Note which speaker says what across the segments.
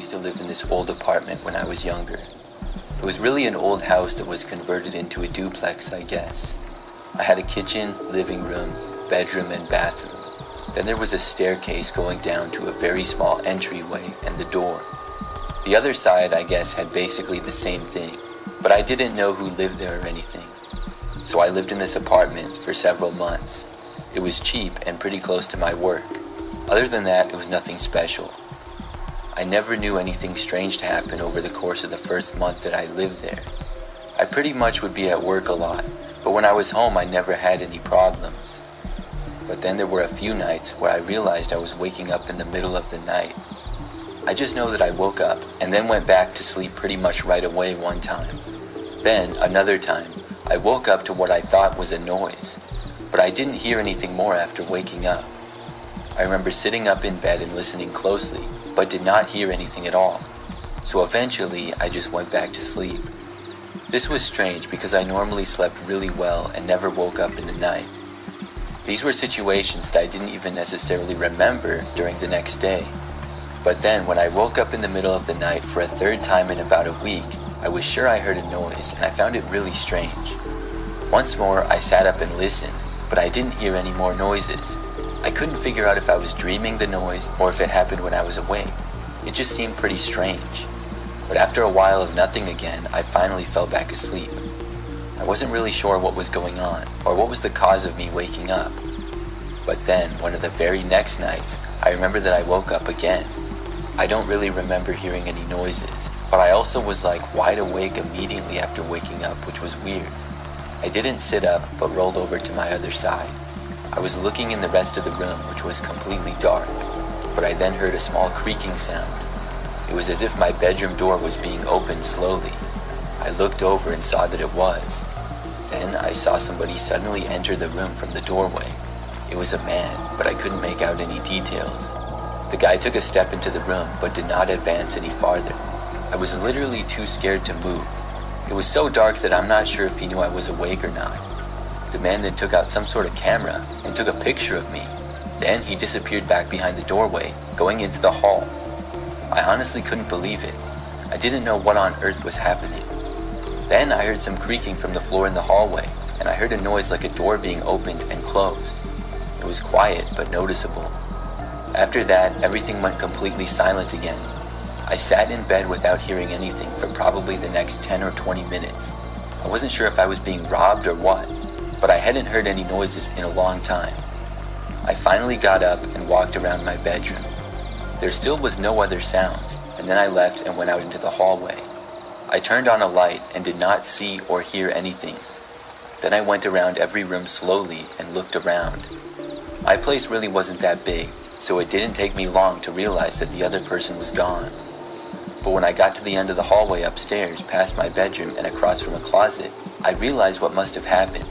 Speaker 1: used to live in this old apartment when I was younger. It was really an old house that was converted into a duplex, I guess. I had a kitchen, living room, bedroom, and bathroom. Then there was a staircase going down to a very small entryway and the door. The other side, I guess, had basically the same thing, but I didn't know who lived there or anything. So I lived in this apartment for several months. It was cheap and pretty close to my work. Other than that, it was nothing special. I never knew anything strange to happen over the course of the first month that I lived there. I pretty much would be at work a lot, but when I was home I never had any problems. But then there were a few nights where I realized I was waking up in the middle of the night. I just know that I woke up and then went back to sleep pretty much right away one time. Then, another time, I woke up to what I thought was a noise, but I didn't hear anything more after waking up. I remember sitting up in bed and listening closely, but did not hear anything at all. So eventually, I just went back to sleep. This was strange because I normally slept really well and never woke up in the night. These were situations that I didn't even necessarily remember during the next day. But then, when I woke up in the middle of the night for a third time in about a week, I was sure I heard a noise and I found it really strange. Once more, I sat up and listened, but I didn't hear any more noises. I couldn't figure out if I was dreaming the noise or if it happened when I was awake. It just seemed pretty strange. But after a while of nothing again, I finally fell back asleep. I wasn't really sure what was going on or what was the cause of me waking up. But then, one of the very next nights, I remember that I woke up again. I don't really remember hearing any noises, but I also was like wide awake immediately after waking up, which was weird. I didn't sit up, but rolled over to my other side. I was looking in the rest of the room, which was completely dark, but I then heard a small creaking sound. It was as if my bedroom door was being opened slowly. I looked over and saw that it was. Then I saw somebody suddenly enter the room from the doorway. It was a man, but I couldn't make out any details. The guy took a step into the room, but did not advance any farther. I was literally too scared to move. It was so dark that I'm not sure if he knew I was awake or not. The man then took out some sort of camera and took a picture of me. Then he disappeared back behind the doorway, going into the hall. I honestly couldn't believe it. I didn't know what on earth was happening. Then I heard some creaking from the floor in the hallway, and I heard a noise like a door being opened and closed. It was quiet but noticeable. After that, everything went completely silent again. I sat in bed without hearing anything for probably the next 10 or 20 minutes. I wasn't sure if I was being robbed or what, but I hadn't heard any noises in a long time. I finally got up and walked around my bedroom. There still was no other sounds, and then I left and went out into the hallway. I turned on a light and did not see or hear anything. Then I went around every room slowly and looked around. My place really wasn't that big, so it didn't take me long to realize that the other person was gone. But when I got to the end of the hallway upstairs, past my bedroom and across from a closet, I realized what must have happened.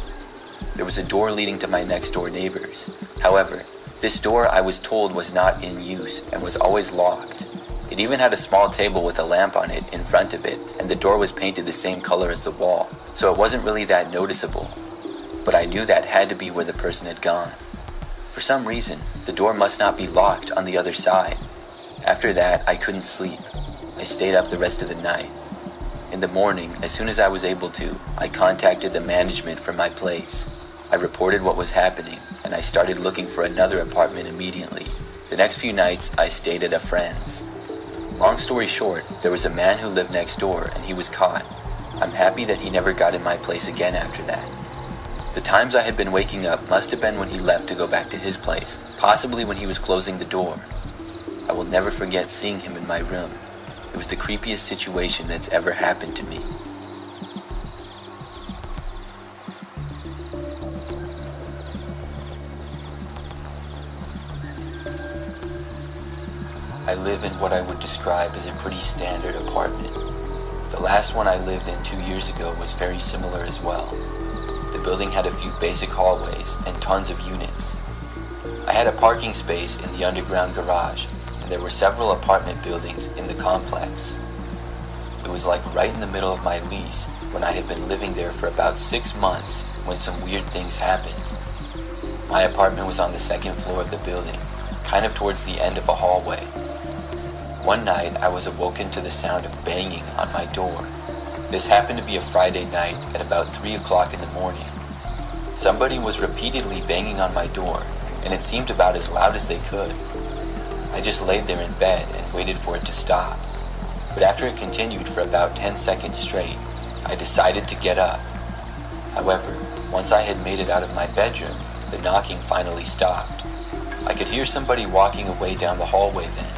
Speaker 1: There was a door leading to my next door neighbors. However, this door I was told was not in use and was always locked. It even had a small table with a lamp on it in front of it, and the door was painted the same color as the wall, so it wasn't really that noticeable. But I knew that had to be where the person had gone. For some reason, the door must not be locked on the other side. After that, I couldn't sleep. I stayed up the rest of the night. In the morning, as soon as I was able to, I contacted the management for my place. I reported what was happening, and I started looking for another apartment immediately. The next few nights, I stayed at a friend's. Long story short, there was a man who lived next door, and he was caught. I'm happy that he never got in my place again after that. The times I had been waking up must have been when he left to go back to his place, possibly when he was closing the door. I will never forget seeing him in my room. It was the creepiest situation that's ever happened to me. I live in what I would describe as a pretty standard apartment. The last one I lived in 2 years ago was very similar as well. The building had a few basic hallways and tons of units. I had a parking space in the underground garage, and there were several apartment buildings in the complex. It was like right in the middle of my lease when I had been living there for about 6 months when some weird things happened. My apartment was on the second floor of the building, kind of towards the end of a hallway. One night, I was awoken to the sound of banging on my door. This happened to be a Friday night at about 3 o'clock in the morning. Somebody was repeatedly banging on my door, and it seemed about as loud as they could. I just laid there in bed and waited for it to stop. But after it continued for about 10 seconds straight, I decided to get up. However, once I had made it out of my bedroom, the knocking finally stopped. I could hear somebody walking away down the hallway then.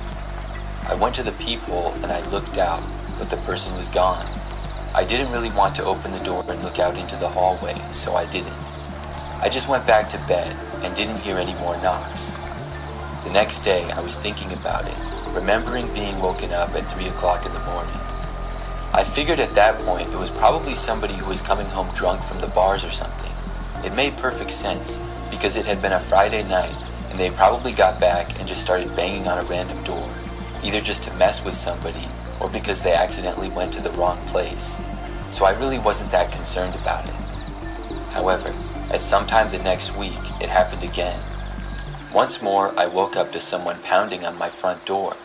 Speaker 1: I went to the peephole and I looked out, but the person was gone. I didn't really want to open the door and look out into the hallway, so I didn't. I just went back to bed and didn't hear any more knocks. The next day, I was thinking about it, remembering being woken up at 3 o'clock in the morning. I figured at that point it was probably somebody who was coming home drunk from the bars or something. It made perfect sense, because it had been a Friday night, and they probably got back and just started banging on a random door, either just to mess with somebody, or because they accidentally went to the wrong place. So I really wasn't that concerned about it. However, at some time the next week, it happened again. Once more, I woke up to someone pounding on my front door.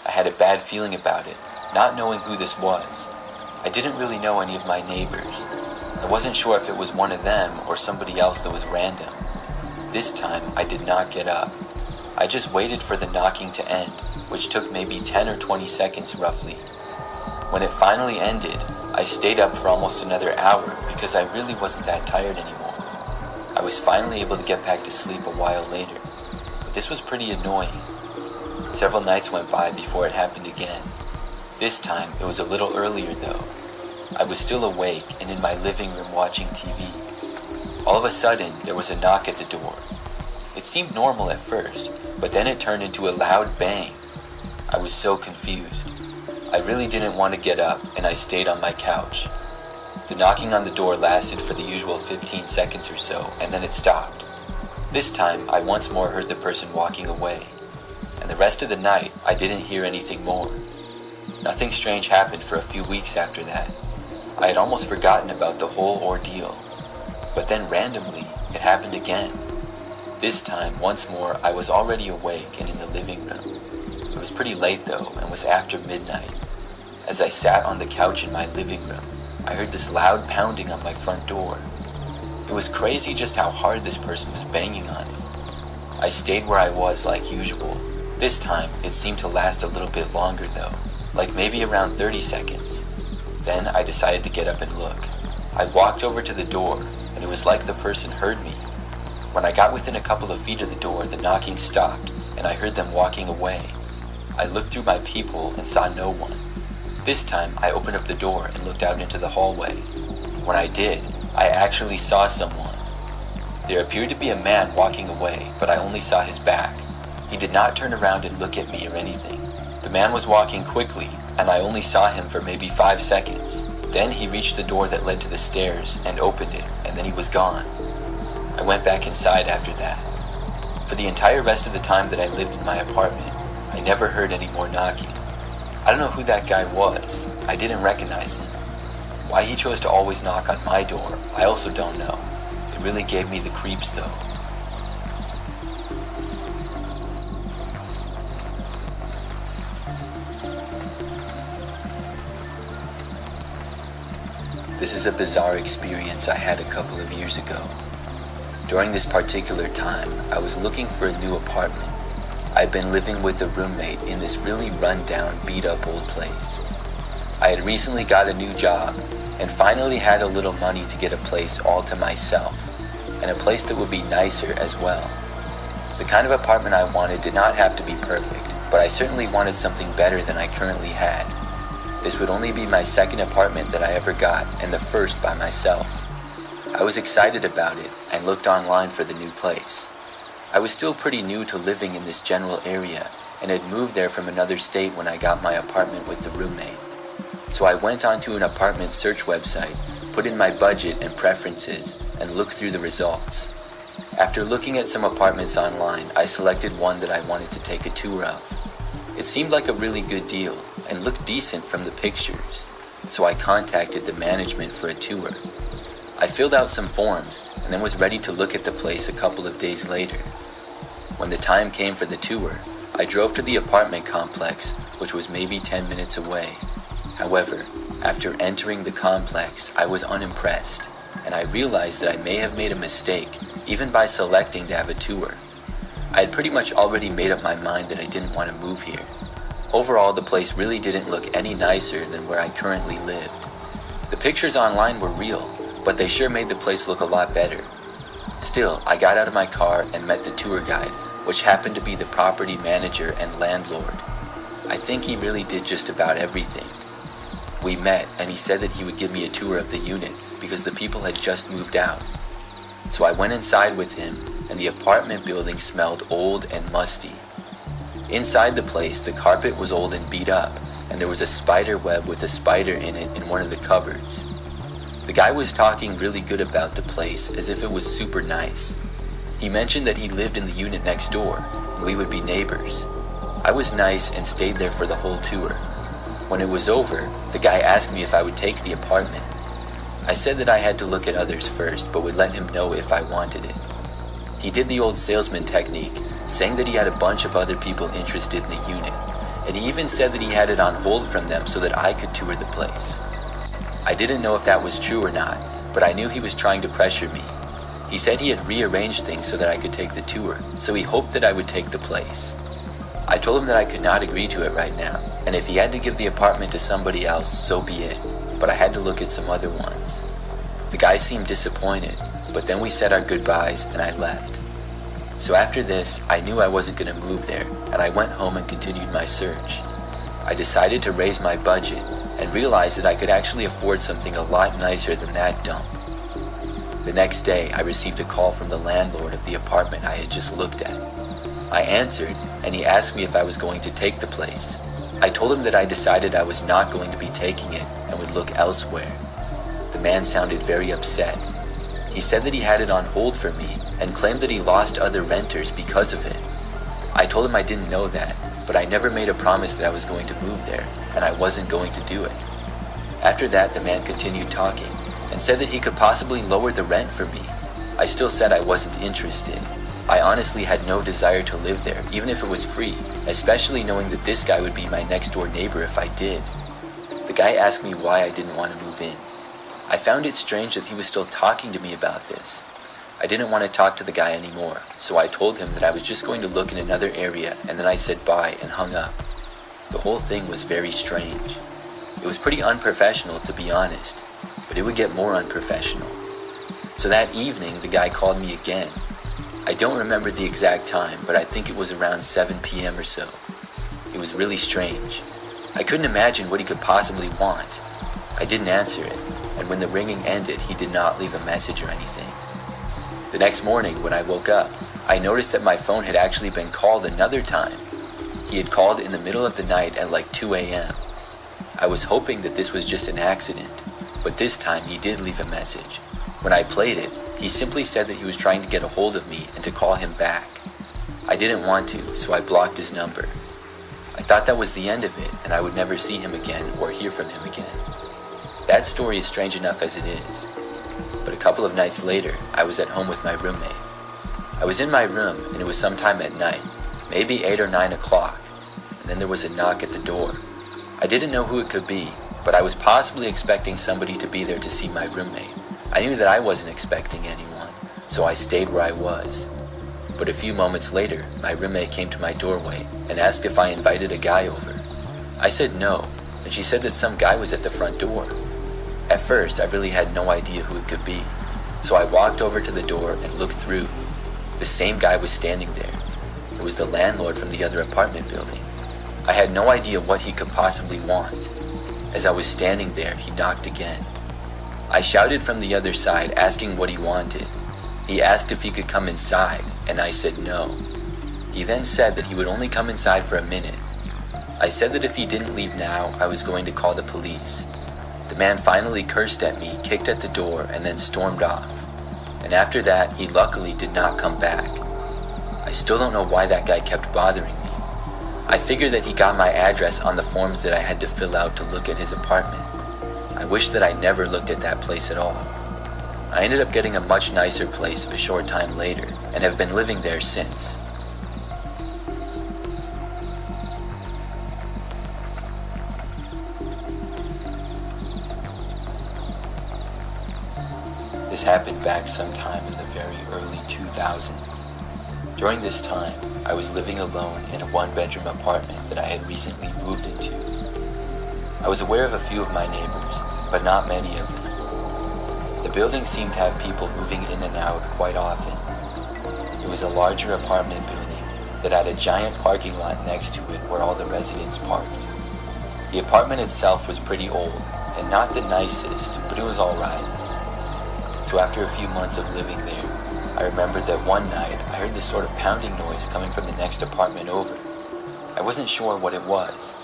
Speaker 1: I had a bad feeling about it, not knowing who this was. I didn't really know any of my neighbors. I wasn't sure if it was one of them or somebody else that was random. This time, I did not get up. I just waited for the knocking to end, which took maybe 10 or 20 seconds roughly. When it finally ended, I stayed up for almost another hour because I really wasn't that tired anymore. I was finally able to get back to sleep a while later, but this was pretty annoying. Several nights went by before it happened again. This time, it was a little earlier though. I was still awake and in my living room watching TV. All of a sudden, there was a knock at the door. It seemed normal at first, but then it turned into a loud bang. I was so confused. I really didn't want to get up, and I stayed on my couch. The knocking on the door lasted for the usual 15 seconds or so, and then it stopped. This time, I once more heard the person walking away, and the rest of the night, I didn't hear anything more. Nothing strange happened for a few weeks after that. I had almost forgotten about the whole ordeal. But then randomly, it happened again. This time, once more, I was already awake and in the living room. It was pretty late though, and was after midnight. As I sat on the couch in my living room, I heard this loud pounding on my front door. It was crazy just how hard this person was banging on it. I stayed where I was like usual. This time, it seemed to last a little bit longer though, like maybe around 30 seconds. Then I decided to get up and look. I walked over to the door, and it was like the person heard me. When I got within a couple of feet of the door, the knocking stopped, and I heard them walking away. I looked through my peephole and saw no one. This time, I opened up the door and looked out into the hallway. When I did, I actually saw someone. There appeared to be a man walking away, but I only saw his back. He did not turn around and look at me or anything. The man was walking quickly, and I only saw him for maybe 5 seconds. Then he reached the door that led to the stairs and opened it, and then he was gone. I went back inside after that. For the entire rest of the time that I lived in my apartment, I never heard any more knocking. I don't know who that guy was. I didn't recognize him. Why he chose to always knock on my door, I also don't know. It really gave me the creeps though. This is a bizarre experience I had a couple of years ago. During this particular time, I was looking for a new apartment. I'd been living with a roommate in this really run-down, beat-up old place. I had recently got a new job, and finally had a little money to get a place all to myself, and a place that would be nicer as well. The kind of apartment I wanted did not have to be perfect, but I certainly wanted something better than I currently had. This would only be my second apartment that I ever got, and the first by myself. I was excited about it, and looked online for the new place. I was still pretty new to living in this general area, and had moved there from another state when I got my apartment with the roommate. So I went onto an apartment search website, put in my budget and preferences, and looked through the results. After looking at some apartments online, I selected one that I wanted to take a tour of. It seemed like a really good deal, and looked decent from the pictures, so I contacted the management for a tour. I filled out some forms, and then was ready to look at the place a couple of days later. When the time came for the tour, I drove to the apartment complex, which was maybe 10 minutes away. However, after entering the complex, I was unimpressed, and I realized that I may have made a mistake even by selecting to have a tour. I had pretty much already made up my mind that I didn't want to move here. Overall, the place really didn't look any nicer than where I currently lived. The pictures online were real, but they sure made the place look a lot better. Still, I got out of my car and met the tour guide, which happened to be the property manager and landlord. I think he really did just about everything. We met, and he said that he would give me a tour of the unit because the people had just moved out. So I went inside with him, and the apartment building smelled old and musty. Inside the place, the carpet was old and beat up, and there was a spider web with a spider in it in one of the cupboards. The guy was talking really good about the place, as if it was super nice. He mentioned that he lived in the unit next door, and we would be neighbors. I was nice and stayed there for the whole tour. When it was over, the guy asked me if I would take the apartment. I said that I had to look at others first, but would let him know if I wanted it. He did the old salesman technique, saying that he had a bunch of other people interested in the unit, and he even said that he had it on hold from them so that I could tour the place. I didn't know if that was true or not, but I knew he was trying to pressure me. He said he had rearranged things so that I could take the tour, so he hoped that I would take the place. I told him that I could not agree to it right now, and if he had to give the apartment to somebody else, so be it, but I had to look at some other ones. The guy seemed disappointed, but then we said our goodbyes and I left. So after this, I knew I wasn't going to move there, and I went home and continued my search. I decided to raise my budget and realized that I could actually afford something a lot nicer than that dump. The next day, I received a call from the landlord of the apartment I had just looked at. I answered, and he asked me if I was going to take the place. I told him that I decided I was not going to be taking it and would look elsewhere. The man sounded very upset. He said that he had it on hold for me and claimed that he lost other renters because of it. I told him I didn't know that, but I never made a promise that I was going to move there, and I wasn't going to do it. After that, the man continued talking and said that he could possibly lower the rent for me. I still said I wasn't interested. I honestly had no desire to live there, even if it was free, especially knowing that this guy would be my next door neighbor if I did. The guy asked me why I didn't want to move in. I found it strange that he was still talking to me about this. I didn't want to talk to the guy anymore, so I told him that I was just going to look in another area, and then I said bye and hung up. The whole thing was very strange. It was pretty unprofessional, to be honest, but it would get more unprofessional. So that evening, the guy called me again. I don't remember the exact time, but I think it was around 7 p.m. or so. It was really strange. I couldn't imagine what he could possibly want. I didn't answer it, and when the ringing ended, he did not leave a message or anything. The next morning, when I woke up, I noticed that my phone had actually been called another time. He had called in the middle of the night at like 2 a.m. I was hoping that this was just an accident, but this time he did leave a message. When I played it, he simply said that he was trying to get a hold of me and to call him back. I didn't want to, so I blocked his number. I thought that was the end of it, and I would never see him again or hear from him again. That story is strange enough as it is. But a couple of nights later, I was at home with my roommate. I was in my room, and it was sometime at night, maybe 8 or 9 o'clock, and then there was a knock at the door. I didn't know who it could be, but I was possibly expecting somebody to be there to see my roommate. I knew that I wasn't expecting anyone, so I stayed where I was. But a few moments later, my roommate came to my doorway and asked if I invited a guy over. I said no, and she said that some guy was at the front door. At first, I really had no idea who it could be, so I walked over to the door and looked through. The same guy was standing there. It was the landlord from the other apartment building. I had no idea what he could possibly want. As I was standing there, he knocked again. I shouted from the other side, asking what he wanted. He asked if he could come inside, and I said no. He then said that he would only come inside for a minute. I said that if he didn't leave now, I was going to call the police. The man finally cursed at me, kicked at the door, and then stormed off. And after that, he luckily did not come back. I still don't know why that guy kept bothering me. I figured that he got my address on the forms that I had to fill out to look at his apartment. I wish that I never looked at that place at all. I ended up getting a much nicer place a short time later, and have been living there since. happened back sometime in the very early 2000s. During this time, I was living alone in a one-bedroom apartment that I had recently moved into. I was aware of a few of my neighbors, but not many of them. The building seemed to have people moving in and out quite often. It was a larger apartment building that had a giant parking lot next to it where all the residents parked. The apartment itself was pretty old, and not the nicest, but it was alright. So after a few months of living there, I remembered that one night I heard this sort of pounding noise coming from the next apartment over. I wasn't sure what it was.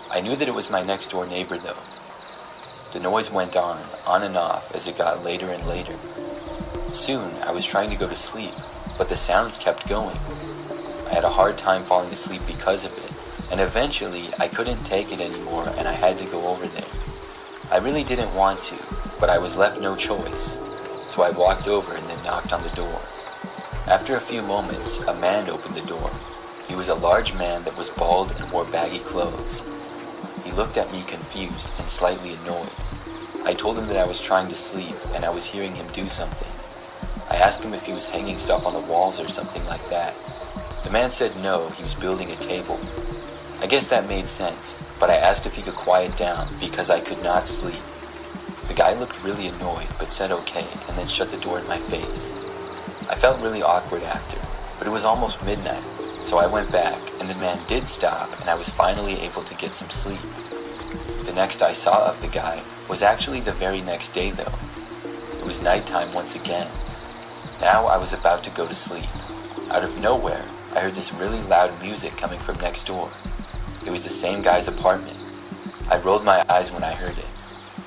Speaker 1: I knew that it was my next door neighbor though. The noise went on and off as it got later and later. Soon I was trying to go to sleep, but the sounds kept going. I had a hard time falling asleep because of it, and eventually I couldn't take it anymore and I had to go over there. I really didn't want to, but I was left no choice. So I walked over and then knocked on the door. After a few moments, a man opened the door. He was a large man that was bald and wore baggy clothes. He looked at me confused and slightly annoyed. I told him that I was trying to sleep and I was hearing him do something. I asked him if he was hanging stuff on the walls or something like that. The man said no, he was building a table. I guess that made sense, but I asked if he could quiet down because I could not sleep. The guy looked really annoyed, but said okay, and then shut the door in my face. I felt really awkward after, but it was almost midnight, so I went back, and the man did stop, and I was finally able to get some sleep. The next I saw of the guy was actually the very next day though. It was nighttime once again. Now I was about to go to sleep. Out of nowhere, I heard this really loud music coming from next door. It was the same guy's apartment. I rolled my eyes when I heard it.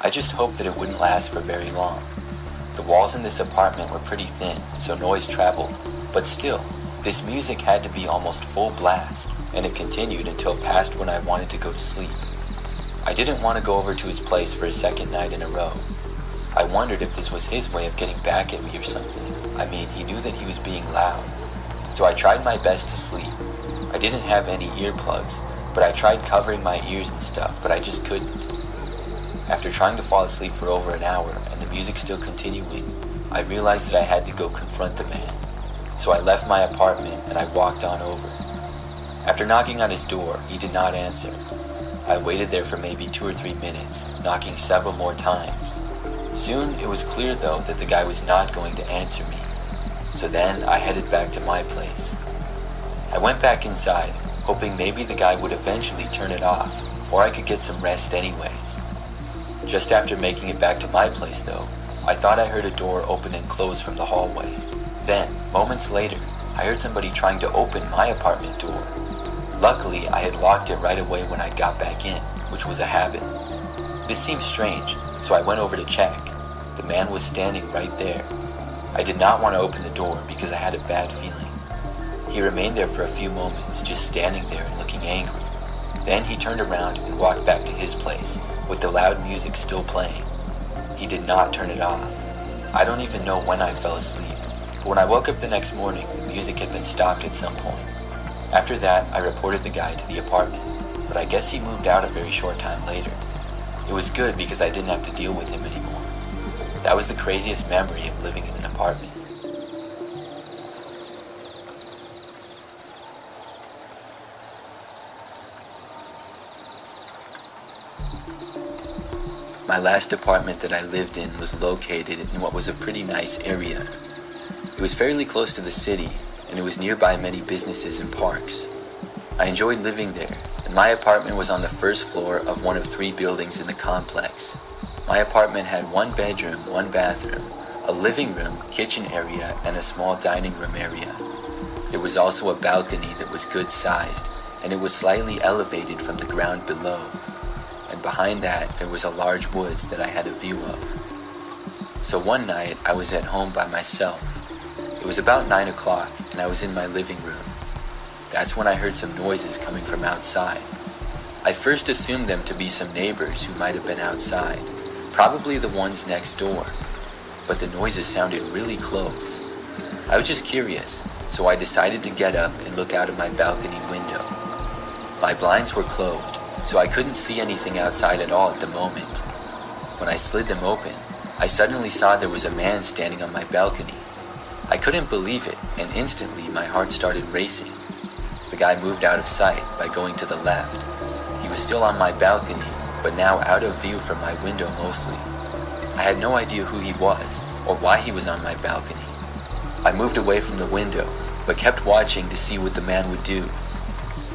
Speaker 1: I just hoped that it wouldn't last for very long. The walls in this apartment were pretty thin, so noise traveled, but still, this music had to be almost full blast, and it continued until past when I wanted to go to sleep. I didn't want to go over to his place for a second night in a row. I wondered if this was his way of getting back at me or something. I mean, he knew that he was being loud. So I tried my best to sleep. I didn't have any earplugs, but I tried covering my ears and stuff, but I just couldn't. After trying to fall asleep for over an hour and the music still continuing, I realized that I had to go confront the man. So I left my apartment and I walked on over. After knocking on his door, he did not answer. I waited there for maybe 2 or 3 minutes, knocking several more times. Soon it was clear though that the guy was not going to answer me. So then I headed back to my place. I went back inside, hoping maybe the guy would eventually turn it off, or I could get some rest anyways. Just after making it back to my place though, I thought I heard a door open and close from the hallway. Then, moments later, I heard somebody trying to open my apartment door. Luckily, I had locked it right away when I got back in, which was a habit. This seemed strange, so I went over to check. The man was standing right there. I did not want to open the door because I had a bad feeling. He remained there for a few moments, just standing there and looking angry. Then he turned around and walked back to his place, with the loud music still playing. He did not turn it off. I don't even know when I fell asleep, but when I woke up the next morning, the music had been stopped at some point. After that, I reported the guy to the apartment, but I guess he moved out a very short time later. It was good because I didn't have to deal with him anymore. That was the craziest memory of living in an apartment. My last apartment that I lived in was located in what was a pretty nice area. It was fairly close to the city, and it was nearby many businesses and parks. I enjoyed living there, and my apartment was on the first floor of one of 3 buildings in the complex. My apartment had 1 bedroom, 1 bathroom, a living room, kitchen area, and a small dining room area. There was also a balcony that was good sized, and it was slightly elevated from the ground below. And behind that, there was a large woods that I had a view of. So one night, I was at home by myself. It was about 9 o'clock, and I was in my living room. That's when I heard some noises coming from outside. I first assumed them to be some neighbors who might have been outside, probably the ones next door. But the noises sounded really close. I was just curious, so I decided to get up and look out of my balcony window. My blinds were closed, so I couldn't see anything outside at all at the moment. When I slid them open, I suddenly saw there was a man standing on my balcony. I couldn't believe it, and instantly my heart started racing. The guy moved out of sight by going to the left. He was still on my balcony, but now out of view from my window mostly. I had no idea who he was, or why he was on my balcony. I moved away from the window, but kept watching to see what the man would do.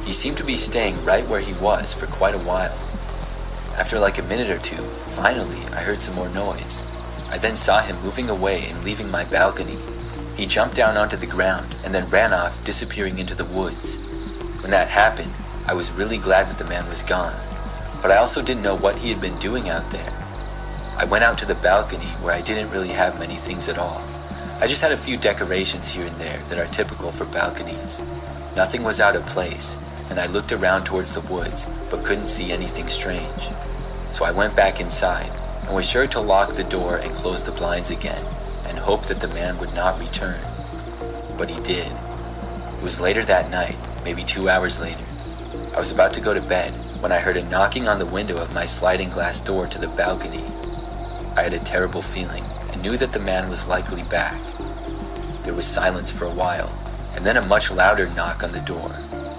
Speaker 1: He seemed to be staying right where he was for quite a while. After like a minute or two, finally I heard some more noise. I then saw him moving away and leaving my balcony. He jumped down onto the ground and then ran off, disappearing into the woods. When that happened, I was really glad that the man was gone, but I also didn't know what he had been doing out there. I went out to the balcony where I didn't really have many things at all. I just had a few decorations here and there that are typical for balconies. Nothing was out of place, and I looked around towards the woods, but couldn't see anything strange. So I went back inside, and was sure to lock the door and close the blinds again, and hoped that the man would not return. But he did. It was later that night, maybe 2 hours later. I was about to go to bed when I heard a knocking on the window of my sliding glass door to the balcony. I had a terrible feeling, and knew that the man was likely back. There was silence for a while, and then a much louder knock on the door.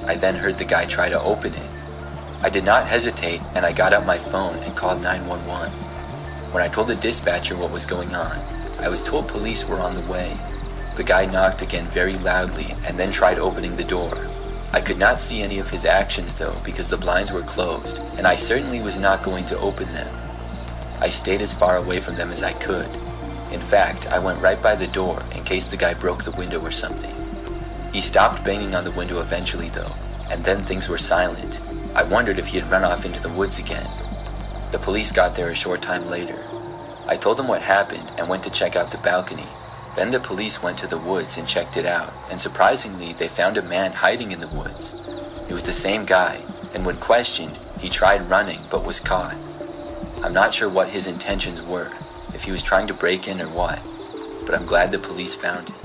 Speaker 1: I then heard the guy try to open it. I did not hesitate, and I got out my phone and called 911. When I told the dispatcher what was going on, I was told police were on the way. The guy knocked again very loudly, and then tried opening the door. I could not see any of his actions though, because the blinds were closed, and I certainly was not going to open them. I stayed as far away from them as I could. In fact, I went right by the door in case the guy broke the window or something. He stopped banging on the window eventually though, and then things were silent. I wondered if he had run off into the woods again. The police got there a short time later. I told them what happened and went to check out the balcony. Then the police went to the woods and checked it out, and surprisingly they found a man hiding in the woods. It was the same guy, and when questioned, he tried running but was caught. I'm not sure what his intentions were, if he was trying to break in or what, but I'm glad the police found him.